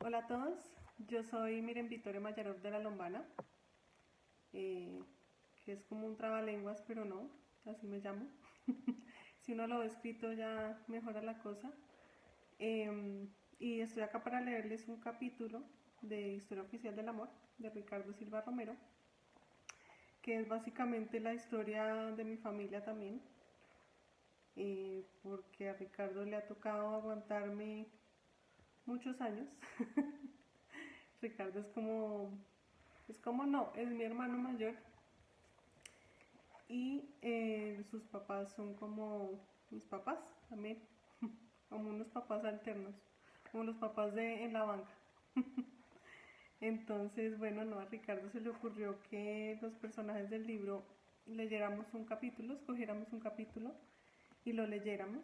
Hola a todos, yo soy Miren Victoria Mayarov de La Lombana, eh, que es como un trabalenguas, pero no, así me llamo. Si uno lo ve escrito ya mejora la cosa. Y estoy acá para leerles un capítulo de Historia Oficial del Amor de Ricardo Silva Romero, que es básicamente la historia de mi familia también, porque a Ricardo le ha tocado aguantarme muchos años. Ricardo es como no, es mi hermano mayor y sus papás son como mis papás también, como unos papás alternos, como los papás de en la banca. Entonces, bueno, no, a Ricardo se le ocurrió que los personajes del libro leyéramos un capítulo, escogiéramos un capítulo y lo leyéramos.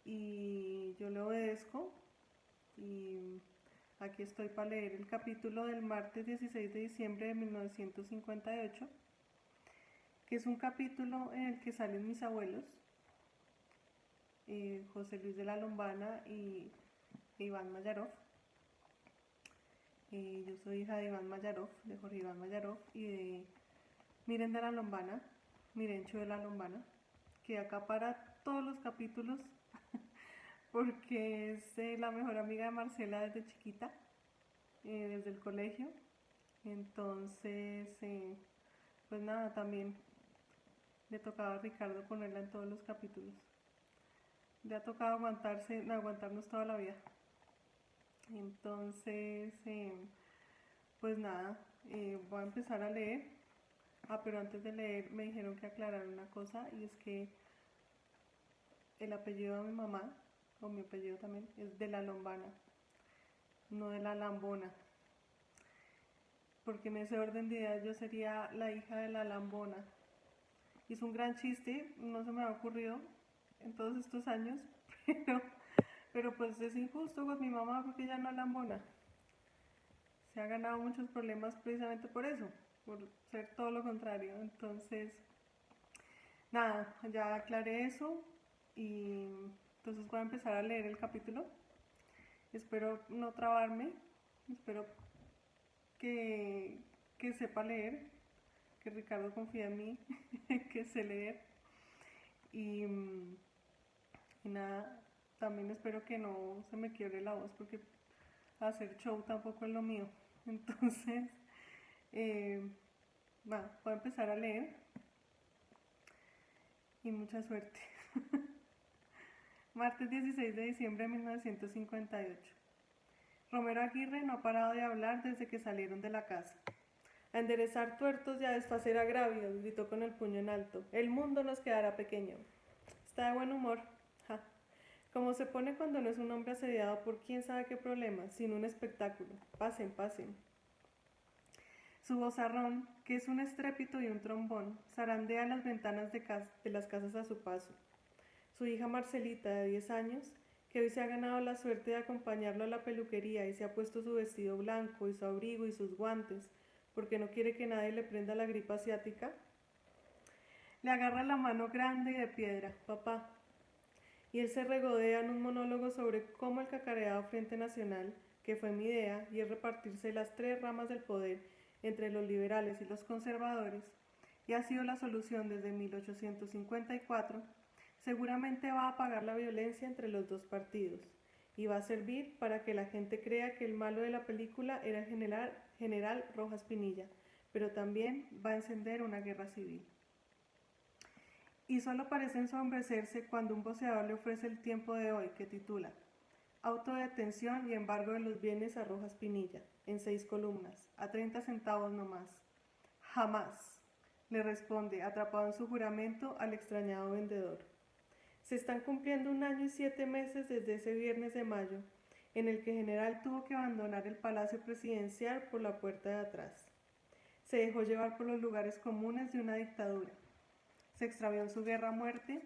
Y yo le obedezco y aquí estoy para leer el capítulo del martes 16 de diciembre de 1958, que es un capítulo en el que salen mis abuelos, José Luis de la Lombana y Iván Mayarov. Yo soy hija de Iván Mayarov, de Jorge Iván Mayarov, y de Miren de la Lombana, Mirencho de la Lombana, que acapara todos los capítulos porque es la mejor amiga de Marcela desde chiquita, desde el colegio. Entonces, pues nada, también le tocaba a Ricardo ponerla en todos los capítulos. Le ha tocado aguantarnos toda la vida. Entonces, pues nada, voy a empezar a leer. Pero antes de leer me dijeron que aclarar una cosa, y es que el apellido de mi mamá, o mi apellido también, es de la Lombana, no de la Lambona. Porque en ese orden de ideas yo sería la hija de la Lambona. Y es un gran chiste, no se me ha ocurrido en todos estos años, pero, pero pues es injusto con mi mamá porque ella no es Lambona. Se ha ganado muchos problemas precisamente por eso, por ser todo lo contrario. Entonces, nada, ya aclaré eso y entonces voy a empezar a leer el capítulo. Espero no trabarme, espero que, que sepa leer, que Ricardo confía en mí, que sé leer y, y nada, también espero que no se me quiebre la voz porque hacer show tampoco es lo mío. Entonces, eh, voy a empezar a leer y mucha suerte. Martes 16 de diciembre de 1958. Romero Aguirre no ha parado de hablar desde que salieron de la casa. A enderezar tuertos y a desfacer agravios, gritó con el puño en alto. El mundo nos quedará pequeño. Está de buen humor. Ja. Como se pone cuando no es un hombre asediado por quién sabe qué problema, sino un espectáculo. Pasen, pasen. Su vozarrón, que es un estrépito y un trombón, zarandea las ventanas de las casas a su paso. Su hija Marcelita, de 10 años, que hoy se ha ganado la suerte de acompañarlo a la peluquería y se ha puesto su vestido blanco y su abrigo y sus guantes, porque no quiere que nadie le prenda la gripa asiática, le agarra la mano grande y de piedra. Papá. Y él se regodea en un monólogo sobre cómo el cacareado Frente Nacional, que fue mi idea, y es repartirse las tres ramas del poder entre los liberales y los conservadores, y ha sido la solución desde 1854, seguramente va a apagar la violencia entre los dos partidos y va a servir para que la gente crea que el malo de la película era el general Rojas Pinilla, pero también va a encender una guerra civil. Y solo parece ensombrecerse cuando un voceador le ofrece el tiempo de hoy, que titula Autodetención y embargo de los bienes a Rojas Pinilla, en 6 columnas, a 30 centavos no más. Jamás, le responde, atrapado en su juramento, al extrañado vendedor. Se están cumpliendo 1 año y 7 meses desde ese viernes de mayo, en el que el general tuvo que abandonar el palacio presidencial por la puerta de atrás. Se dejó llevar por los lugares comunes de una dictadura. Se extravió en su guerra a muerte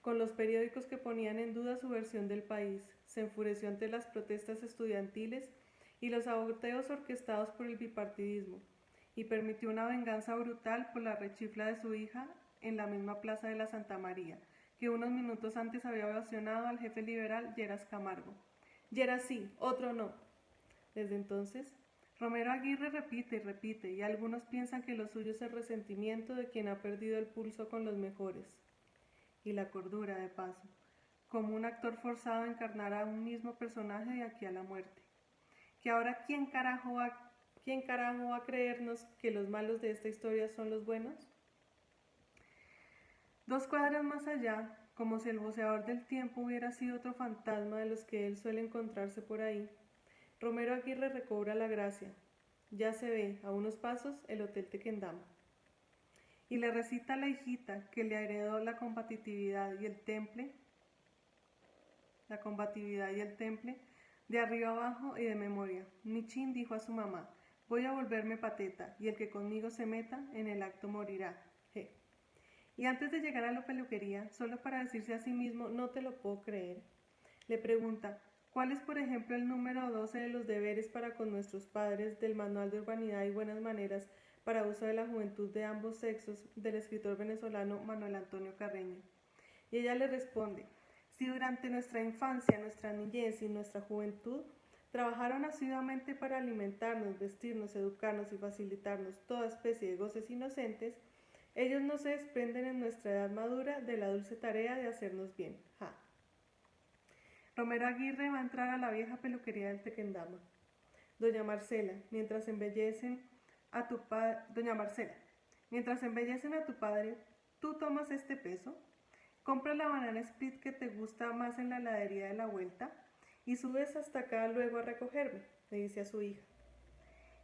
con los periódicos que ponían en duda su versión del país. Se enfureció ante las protestas estudiantiles y los saboteos orquestados por el bipartidismo y permitió una venganza brutal por la rechifla de su hija en la misma plaza de la Santa María, que unos minutos antes había ovacionado al jefe liberal Lleras Camargo. Y era sí, otro no. Desde entonces, Romero Aguirre repite y repite, y algunos piensan que lo suyo es el resentimiento de quien ha perdido el pulso con los mejores. Y la cordura, de paso, como un actor forzado a encarnar a un mismo personaje de aquí a la muerte. Que ahora, ¿quién carajo va a creernos que los malos de esta historia son los buenos? 2 cuadras más allá, como si el voceador del tiempo hubiera sido otro fantasma de los que él suele encontrarse por ahí, Romero Aguirre recobra la gracia. Ya se ve, a unos pasos, el Hotel Tequendama. Y le recita a la hijita que le heredó la combatividad y el temple, de arriba abajo y de memoria. Michin dijo a su mamá, voy a volverme pateta, y el que conmigo se meta, en el acto morirá. Je. Y antes de llegar a la peluquería, solo para decirse a sí mismo, no te lo puedo creer, le pregunta, ¿cuál es, por ejemplo, el número 12 de los deberes para con nuestros padres del Manual de Urbanidad y Buenas Maneras para uso de la juventud de ambos sexos del escritor venezolano Manuel Antonio Carreño? Y ella le responde, si durante nuestra infancia, nuestra niñez y nuestra juventud trabajaron asiduamente para alimentarnos, vestirnos, educarnos y facilitarnos toda especie de goces inocentes, ellos no se desprenden en nuestra edad madura de la dulce tarea de hacernos bien. Ja. Romero Aguirre va a entrar a la vieja peluquería del Tequendama. Doña Marcela, mientras embellecen a tu padre, ¿tú tomas este peso? Compra la banana split que te gusta más en la heladería de la vuelta y subes hasta acá luego a recogerme, le dice a su hija.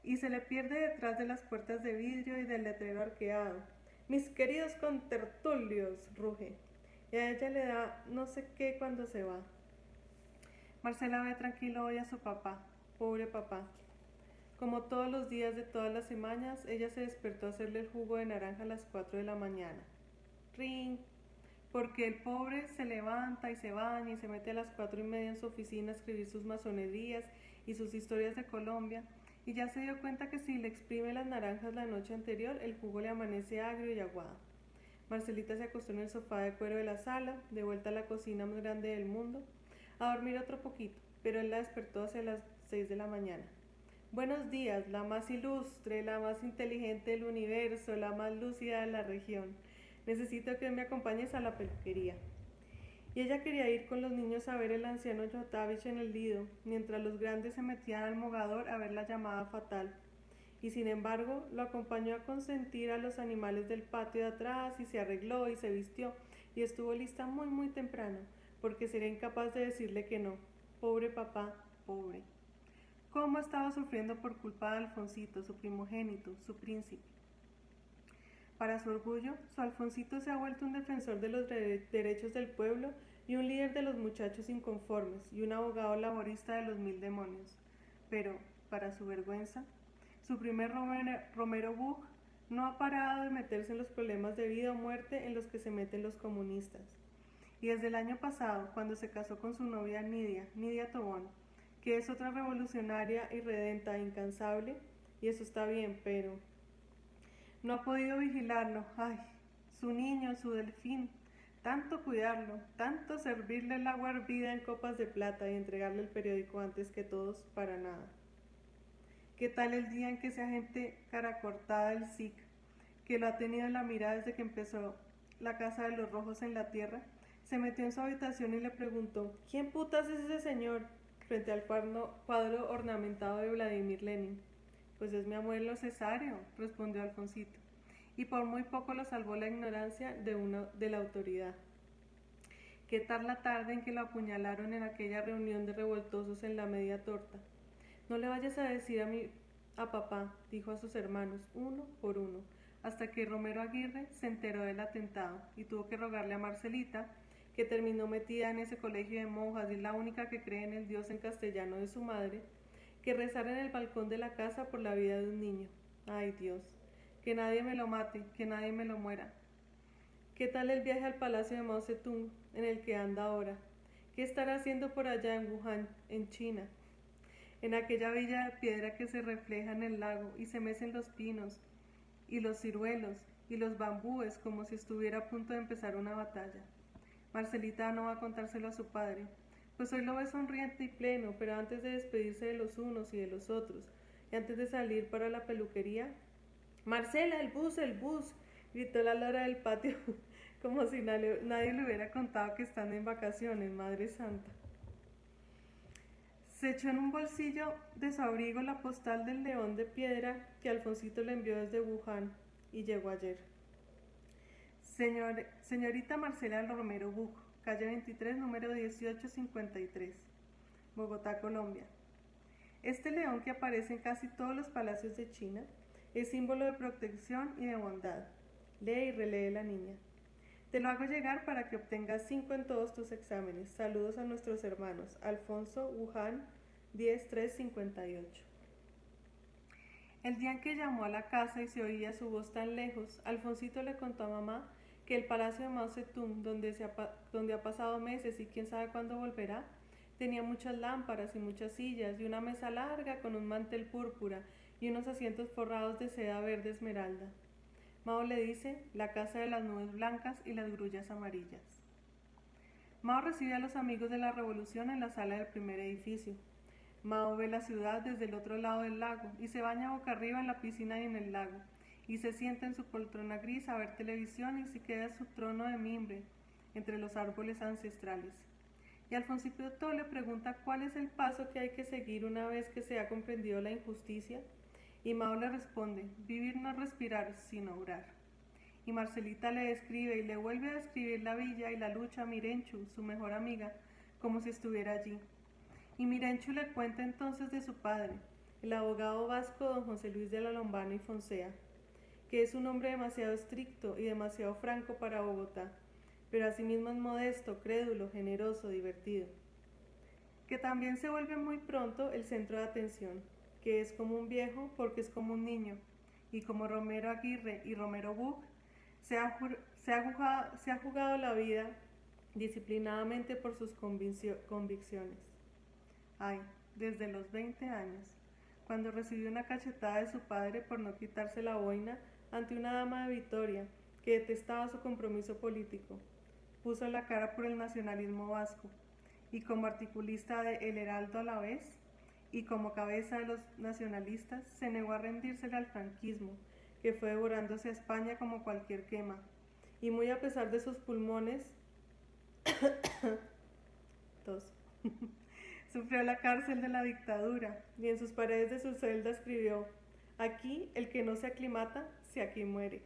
Y se le pierde detrás de las puertas de vidrio y del letrero arqueado. Mis queridos contertulios, ruge. Y a ella le da no sé qué cuando se va. Marcela ve tranquilo hoy a su papá, pobre papá. Como todos los días de todas las semanas, ella se despertó a hacerle el jugo de naranja a las 4 de la mañana. ¡Ring! Porque el pobre se levanta y se baña y se mete a las 4:30 en su oficina a escribir sus masonerías y sus historias de Colombia, y ya se dio cuenta que si le exprime las naranjas la noche anterior, el jugo le amanece agrio y aguado. Marcelita se acostó en el sofá de cuero de la sala, de vuelta a la cocina más grande del mundo, a dormir otro poquito, pero él la despertó hacia las 6 de la mañana. Buenos días, la más ilustre, la más inteligente del universo, la más lúcida de la región. Necesito que me acompañes a la peluquería. Y ella quería ir con los niños a ver el anciano Yotavich en el lido, mientras los grandes se metían al mogador a ver la llamada fatal. Y sin embargo, lo acompañó a consentir a los animales del patio de atrás y se arregló y se vistió y estuvo lista muy muy temprano, porque sería incapaz de decirle que no. Pobre papá, pobre. ¿Cómo estaba sufriendo por culpa de Alfonsito, su primogénito, su príncipe? Para su orgullo, su Alfonsito se ha vuelto un defensor de los derechos del pueblo y un líder de los muchachos inconformes y un abogado laborista de los 1000 demonios. Pero, para su vergüenza, su primer Romero Buch no ha parado de meterse en los problemas de vida o muerte en los que se meten los comunistas. Y desde el año pasado, cuando se casó con su novia Nidia Tobón, que es otra revolucionaria irredenta e incansable, y eso está bien, pero no ha podido vigilarlo. Ay, su niño, su delfín, tanto cuidarlo, tanto servirle el agua hervida en copas de plata y entregarle el periódico antes que todos, para nada. ¿Qué tal el día en que esa gente cara cortada del SIC, que lo ha tenido en la mira desde que empezó la Casa de los Rojos en la Tierra, se metió en su habitación y le preguntó, ¿quién putas es ese señor? Frente al cuadro ornamentado de Vladimir Lenin. Pues es mi abuelo Cesario, respondió Alfonsito, y por muy poco lo salvó la ignorancia de la autoridad. ¿Qué tal la tarde en que lo apuñalaron en aquella reunión de revoltosos en la media torta? No le vayas a decir a papá, dijo a sus hermanos, uno por uno, hasta que Romero Aguirre se enteró del atentado y tuvo que rogarle a Marcelita, que terminó metida en ese colegio de monjas y es la única que cree en el Dios en castellano de su madre, que rezara en el balcón de la casa por la vida de un niño. Ay, Dios, que nadie me lo mate, que nadie me lo muera. ¿Qué tal el viaje al palacio de Mao Zedong, en el que anda ahora? ¿Qué estará haciendo por allá en Wuhan, en China? En aquella villa de piedra que se refleja en el lago y se mecen los pinos y los ciruelos y los bambúes como si estuviera a punto de empezar una batalla. Marcelita no va a contárselo a su padre, Pues hoy lo ve sonriente y pleno, pero antes de despedirse de los unos y de los otros, y antes de salir para la peluquería, Marcela, el bus, gritó la Lora del patio, como si nadie le hubiera contado que están en vacaciones, Madre Santa. Se echó en un bolsillo de su abrigo la postal del león de piedra que Alfonsito le envió desde Wuhan y llegó ayer. Señorita Marcela Romero Buch, calle 23, número 1853, Bogotá, Colombia. Este león que aparece en casi todos los palacios de China es símbolo de protección y de bondad. Lee y relee la niña. Te lo hago llegar para que obtengas 5 en todos tus exámenes. Saludos a nuestros hermanos. Alfonso, Wuhan, 10358. El día en que llamó a la casa y se oía su voz tan lejos, Alfonsito le contó a mamá que el palacio de Mao Zedong, donde ha pasado meses y quién sabe cuándo volverá, tenía muchas lámparas y muchas sillas y una mesa larga con un mantel púrpura y unos asientos forrados de seda verde esmeralda. Mao le dice, la casa de las nubes blancas y las grullas amarillas. Mao recibe a los amigos de la revolución en la sala del primer edificio. Mao ve la ciudad desde el otro lado del lago y se baña boca arriba en la piscina y en el lago, y se sienta en su poltrona gris a ver televisión y se queda en su trono de mimbre entre los árboles ancestrales. Y Alfonsito le pregunta cuál es el paso que hay que seguir una vez que se ha comprendido la injusticia, y Mao le responde, vivir no es respirar, sino orar. Y Marcelita le describe y le vuelve a describir la villa y la lucha a Mirenchu, su mejor amiga, como si estuviera allí. Y Mirenchu le cuenta entonces de su padre, el abogado vasco don José Luis de la Lombana y Fonsea, que es un hombre demasiado estricto y demasiado franco para Bogotá, pero asimismo es modesto, crédulo, generoso, divertido, que también se vuelve muy pronto el centro de atención, que es como un viejo porque es como un niño, y como Romero Aguirre y Romero Buch se ha jugado la vida disciplinadamente por sus convicciones. Ay, desde los 20 años, cuando recibió una cachetada de su padre por no quitarse la boina ante una dama de Vitoria que detestaba su compromiso político, puso la cara por el nacionalismo vasco, y como articulista de El Heraldo a la vez, y como cabeza de los nacionalistas, se negó a rendírsele al franquismo, que fue devorándose a España como cualquier quema, y muy a pesar de sus pulmones, sufrió la cárcel de la dictadura, y en sus paredes de su celda escribió, aquí el que no se aclimata, si aquí muere.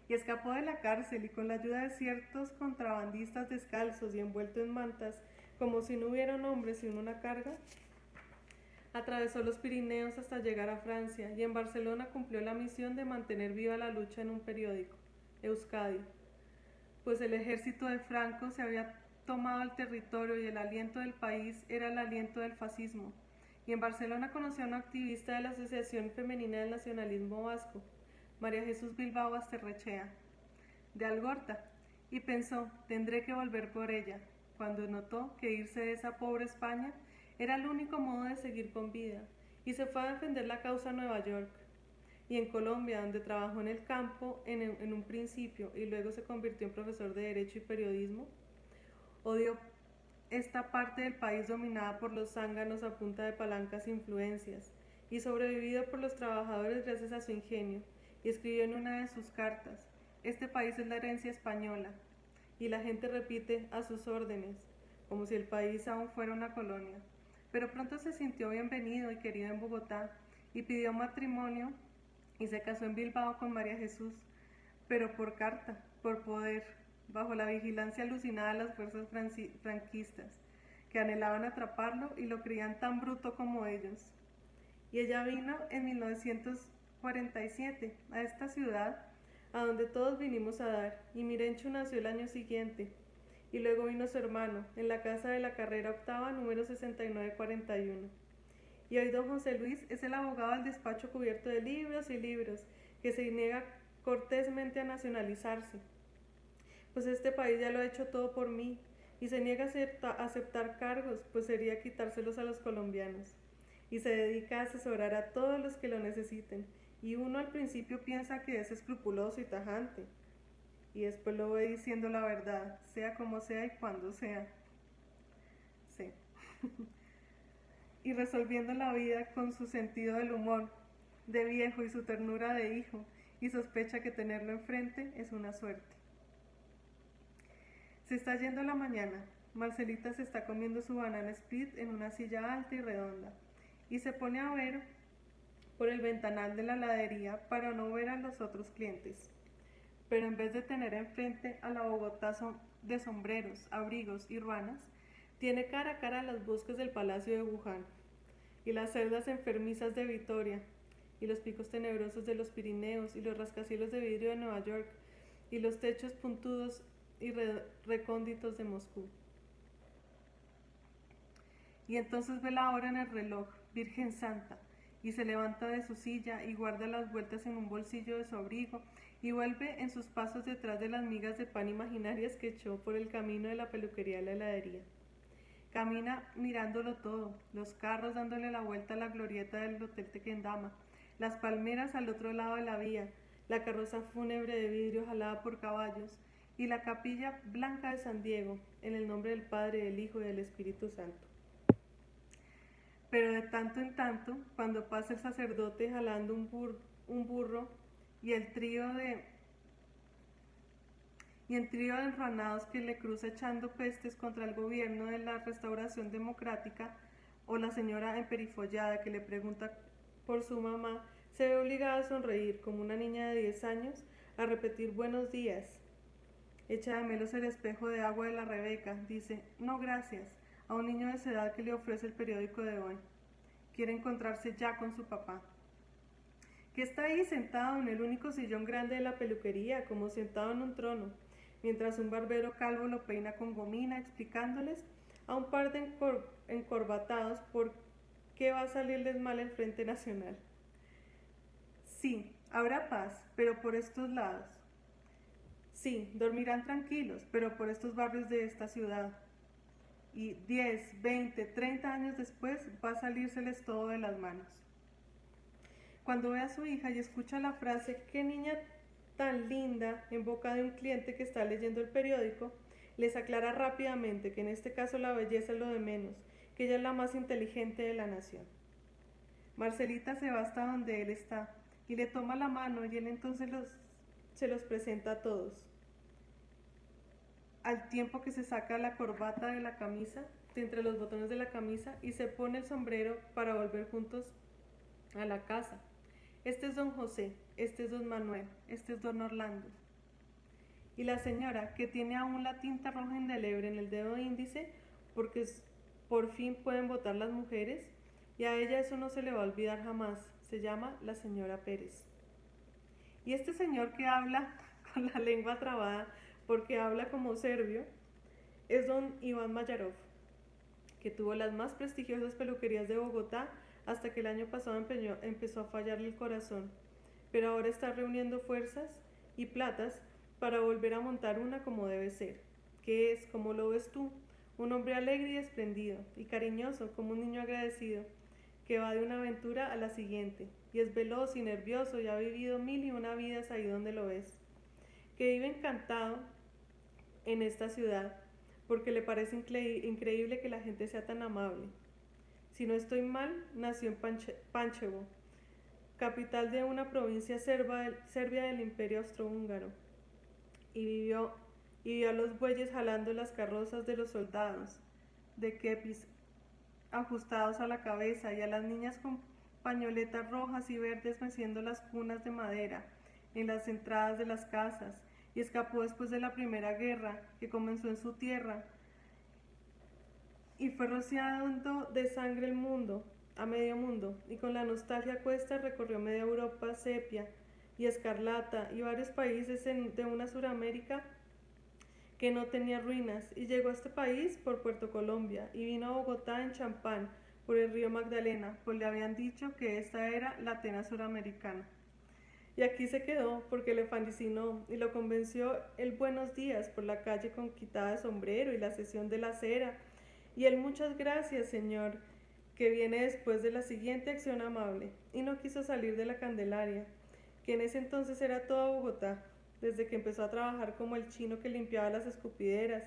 Y escapó de la cárcel y con la ayuda de ciertos contrabandistas descalzos y envueltos en mantas, como si no hubiera un hombre sino una carga, atravesó los Pirineos hasta llegar a Francia y en Barcelona cumplió la misión de mantener viva la lucha en un periódico, Euskadi, pues el ejército de Franco se había tomado el territorio y el aliento del país era el aliento del fascismo. Y en Barcelona conoció a una activista de la Asociación Femenina del Nacionalismo Vasco, María Jesús Bilbao Asterrechea, de Algorta, y pensó, tendré que volver por ella, cuando notó que irse de esa pobre España era el único modo de seguir con vida, y se fue a defender la causa a Nueva York. Y en Colombia, donde trabajó en el campo en un principio y luego se convirtió en profesor de Derecho y Periodismo, odió esta parte del país dominada por los zánganos a punta de palancas e influencias, y sobrevivido por los trabajadores gracias a su ingenio, y escribió en una de sus cartas, este país es la herencia española, y la gente repite a sus órdenes, como si el país aún fuera una colonia. Pero pronto se sintió bienvenido y querido en Bogotá, y pidió matrimonio, y se casó en Bilbao con María Jesús, pero por carta, por poder, bajo la vigilancia alucinada de las fuerzas franquistas, que anhelaban atraparlo y lo creían tan bruto como ellos. Y ella vino en 1947 a esta ciudad, a donde todos vinimos a dar, y Mirenchu nació el año siguiente, y luego vino su hermano, en la casa de la carrera octava, número 6941. Y hoy don José Luis es el abogado del despacho cubierto de libros y libros, que se niega cortésmente a nacionalizarse, pues este país ya lo ha hecho todo por mí, y se niega a aceptar cargos, pues sería quitárselos a los colombianos, y se dedica a asesorar a todos los que lo necesiten, y uno al principio piensa que es escrupuloso y tajante, y después lo ve diciendo la verdad, sea como sea y cuando sea. y resolviendo la vida con su sentido del humor de viejo y su ternura de hijo, y sospecha que tenerlo enfrente es una suerte. Se está yendo la mañana. Marcelita se está comiendo su banana split en una silla alta y redonda, y se pone a ver por el ventanal de la heladería para no ver a los otros clientes. Pero en vez de tener enfrente a la Bogotá de sombreros, abrigos y ruanas, tiene cara a cara los bosques del Palacio de Wuhan, y las celdas enfermizas de Vitoria, y los picos tenebrosos de los Pirineos, y los rascacielos de vidrio de Nueva York, y los techos puntudos y recónditos de Moscú. Y entonces ve la hora en el reloj, Virgen Santa, y se levanta de su silla y guarda las vueltas en un bolsillo de su abrigo y vuelve en sus pasos detrás de las migas de pan imaginarias que echó por el camino de la peluquería a la heladería. Camina mirándolo todo, los carros dándole la vuelta a la glorieta del Hotel Tequendama, las palmeras al otro lado de la vía, la carroza fúnebre de vidrio jalada por caballos y la capilla blanca de San Diego, en el nombre del Padre, del Hijo y del Espíritu Santo. Pero de tanto en tanto, cuando pasa el sacerdote jalando un burro y el trío de enruanados que le cruza echando pestes contra el gobierno de la restauración democrática, o la señora emperifollada que le pregunta por su mamá, se ve obligada a sonreír como una niña de 10 años, a repetir buenos días. Echa de menos el espejo de agua de la Rebeca, dice, no gracias, a un niño de esa edad que le ofrece el periódico de hoy. Quiere encontrarse ya con su papá, que está ahí sentado en el único sillón grande de la peluquería, como sentado en un trono, mientras un barbero calvo lo peina con gomina, explicándoles a un par de encorbatados por qué va a salirles mal el Frente Nacional. Sí, habrá paz, pero por estos lados. Sí, dormirán tranquilos, pero por estos barrios de esta ciudad. Y 10, 20, 30 años después va a salírseles todo de las manos. Cuando ve a su hija y escucha la frase «qué niña tan linda» en boca de un cliente que está leyendo el periódico, les aclara rápidamente que en este caso la belleza es lo de menos, que ella es la más inteligente de la nación. Marcelita se va hasta donde él está y le toma la mano y él entonces se los presenta a todos. Al tiempo que se saca la corbata de la camisa, de entre los botones de la camisa, y se pone el sombrero para volver juntos a la casa. Este es don José, este es don Manuel, este es don Orlando. Y la señora, que tiene aún la tinta roja indeleble en el dedo índice, porque por fin pueden votar las mujeres, y a ella eso no se le va a olvidar jamás, se llama la señora Pérez. Y este señor que habla con la lengua trabada, porque habla como serbio, es don Iván Mayarov, que tuvo las más prestigiosas peluquerías de Bogotá hasta que el año pasado empezó a fallarle el corazón, pero ahora está reuniendo fuerzas y platas para volver a montar una como debe ser, que es, como lo ves tú, un hombre alegre y esplendido, y cariñoso como un niño agradecido, que va de una aventura a la siguiente, y es veloz y nervioso y ha vivido 1001 vidas ahí donde lo ves, que vive encantado en esta ciudad, porque le parece increíble que la gente sea tan amable. Si no estoy mal, nació en Pančevo, capital de una provincia serbia del Imperio Austrohúngaro, y vio a los bueyes jalando las carrozas de los soldados, de kepis ajustados a la cabeza, y a las niñas con pañoletas rojas y verdes meciendo las cunas de madera en las entradas de las casas, y escapó después de la Primera Guerra, que comenzó en su tierra, y fue rociando de sangre el mundo, a medio mundo, y con la nostalgia a cuesta recorrió media Europa sepia y escarlata y varios países de una Suramérica que no tenía ruinas, y llegó a este país por Puerto Colombia, y vino a Bogotá en champán, por el río Magdalena, pues le habían dicho que esta era la Atenas suramericana. Y aquí se quedó porque le fascinó y lo convenció el buenos días por la calle con quitada de sombrero y la sesión de la cera, y el muchas gracias, señor, que viene después de la siguiente acción amable, y no quiso salir de la Candelaria, que en ese entonces era toda Bogotá, desde que empezó a trabajar como el chino que limpiaba las escupideras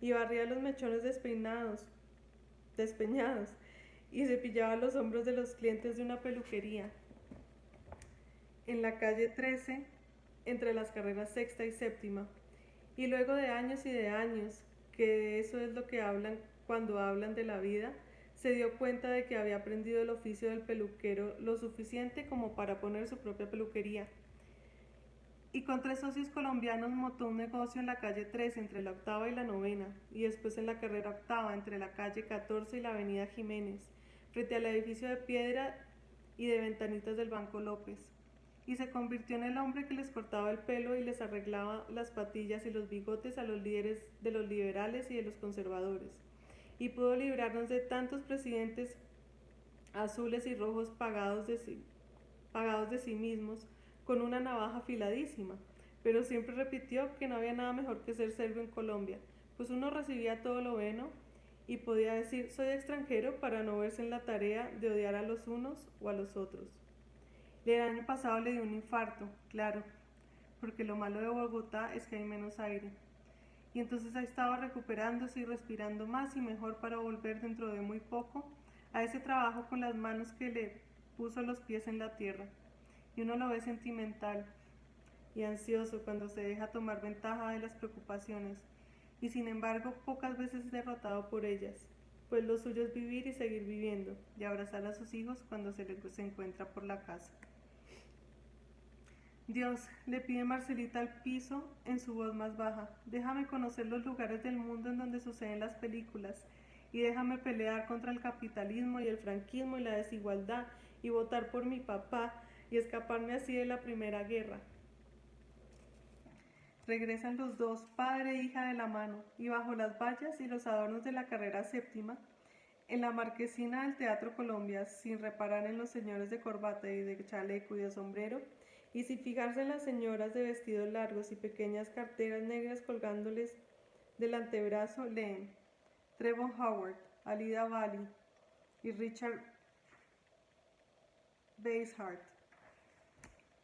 y barría los mechones despeinados, despeñados, y cepillaba los hombros de los clientes de una peluquería en la calle 13, entre las carreras sexta y séptima. Y luego de años y de años, que de eso es lo que hablan cuando hablan de la vida, se dio cuenta de que había aprendido el oficio del peluquero lo suficiente como para poner su propia peluquería. Y con 3 socios colombianos montó un negocio en la calle 13 entre la octava y la novena, y después en la carrera octava entre la calle 14 y la avenida Jiménez, frente al edificio de piedra y de ventanitas del Banco López. Y se convirtió en el hombre que les cortaba el pelo y les arreglaba las patillas y los bigotes a los líderes de los liberales y de los conservadores. Y pudo librarnos de tantos presidentes azules y rojos pagados de sí mismos, con una navaja afiladísima, pero siempre repitió que no había nada mejor que ser serbio en Colombia, pues uno recibía todo lo bueno y podía decir soy extranjero para no verse en la tarea de odiar a los unos o a los otros. El año pasado le dio un infarto, claro, porque lo malo de Bogotá es que hay menos aire. Y entonces ha estado recuperándose y respirando más y mejor para volver dentro de muy poco a ese trabajo con las manos que le puso los pies en la tierra. Y uno lo ve sentimental y ansioso cuando se deja tomar ventaja de las preocupaciones, y sin embargo pocas veces es derrotado por ellas, pues lo suyo es vivir y seguir viviendo, y abrazar a sus hijos cuando se encuentra por la casa. Dios, le pide Marcelita al piso en su voz más baja, déjame conocer los lugares del mundo en donde suceden las películas, y déjame pelear contra el capitalismo y el franquismo y la desigualdad, y votar por mi papá, y escaparme así de la Primera Guerra. Regresan los dos, padre e hija de la mano, y bajo las vallas y los adornos de la carrera séptima, en la marquesina del Teatro Colombia, sin reparar en los señores de corbata y de chaleco y de sombrero, y sin fijarse en las señoras de vestidos largos y pequeñas carteras negras colgándoles del antebrazo, leen Trevor Howard, Alida Valli y Richard Basehart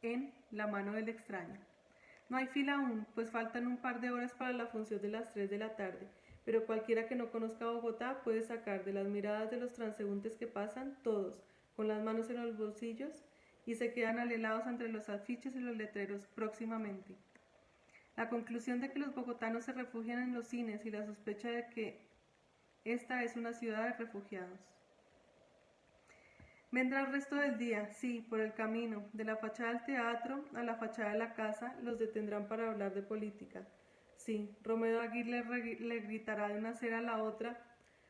en La mano del extraño. No hay fila aún, pues faltan un par de horas para la función de las 3 de la tarde, pero cualquiera que no conozca Bogotá puede sacar de las miradas de los transeúntes que pasan, todos, con las manos en los bolsillos, y se quedan alelados entre los afiches y los letreros próximamente. La conclusión de que los bogotanos se refugian en los cines y la sospecha de que esta es una ciudad de refugiados. Vendrá el resto del día, sí, por el camino, de la fachada del teatro a la fachada de la casa, los detendrán para hablar de política. Sí, Romero Aguirre le gritará de una acera a la otra,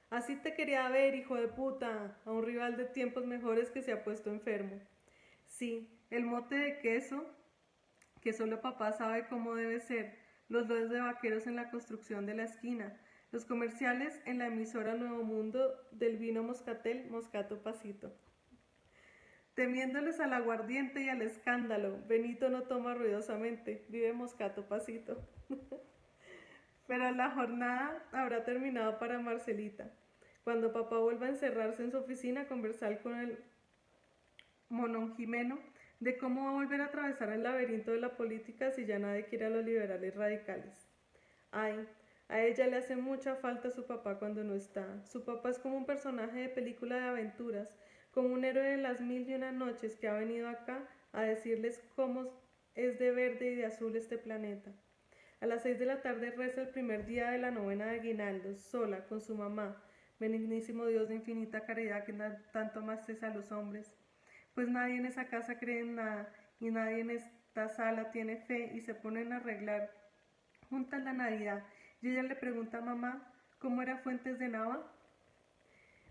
así te quería ver, hijo de puta, a un rival de tiempos mejores que se ha puesto enfermo. Sí, el mote de queso, que solo papá sabe cómo debe ser, los lotes de vaqueros en la construcción de la esquina, los comerciales en la emisora Nuevo Mundo del vino Moscatel, Moscato Pasito. Temiéndoles al aguardiente y al escándalo, Benito no toma ruidosamente, vive Moscato Pasito. Pero la jornada habrá terminado para Marcelita. Cuando papá vuelva a encerrarse en su oficina a conversar con el monón Jimeno de cómo va a volver a atravesar el laberinto de la política si ya nadie quiere a los liberales radicales. Ay, a ella le hace mucha falta su papá cuando no está. Su papá es como un personaje de película de aventuras, como un héroe de las 1001 noches que ha venido acá a decirles cómo es de verde y de azul este planeta. A las 6 de la tarde reza el primer día de la novena de aguinaldos, sola, con su mamá, benignísimo Dios de infinita caridad que tanto amastes a los hombres. Pues nadie en esa casa cree en nada, y nadie en esta sala tiene fe, y se ponen a arreglar juntas la Navidad, y ella le pregunta a mamá, ¿cómo era Fuentes de Nava?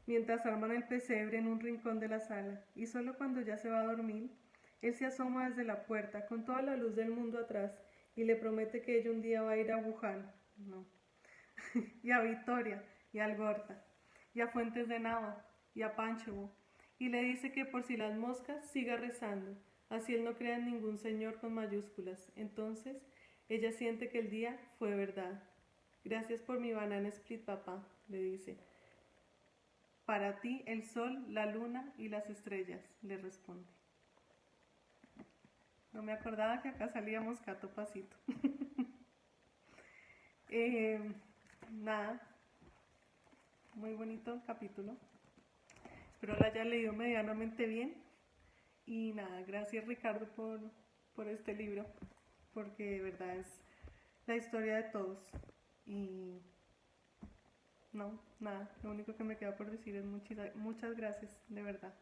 Mientras arman el pesebre en un rincón de la sala, y solo cuando ya se va a dormir, él se asoma desde la puerta, con toda la luz del mundo atrás, y le promete que ella un día va a ir a Wuhan, no, y a Vitoria, y a Algorta, y a Fuentes de Nava, y a Panchevo, y le dice que por si las moscas siga rezando, así él no crea en ningún señor con mayúsculas. Entonces ella siente que el día fue verdad. Gracias por mi banana split, papá, le dice. Para ti el sol, la luna y las estrellas, le responde. No me acordaba que acá salía Moscato Pasito. Nada, muy bonito capítulo. espero la haya leído medianamente bien. Y nada, gracias Ricardo por este libro, porque de verdad es la historia de todos. Y no, nada, lo único que me queda por decir es muchas gracias, de verdad.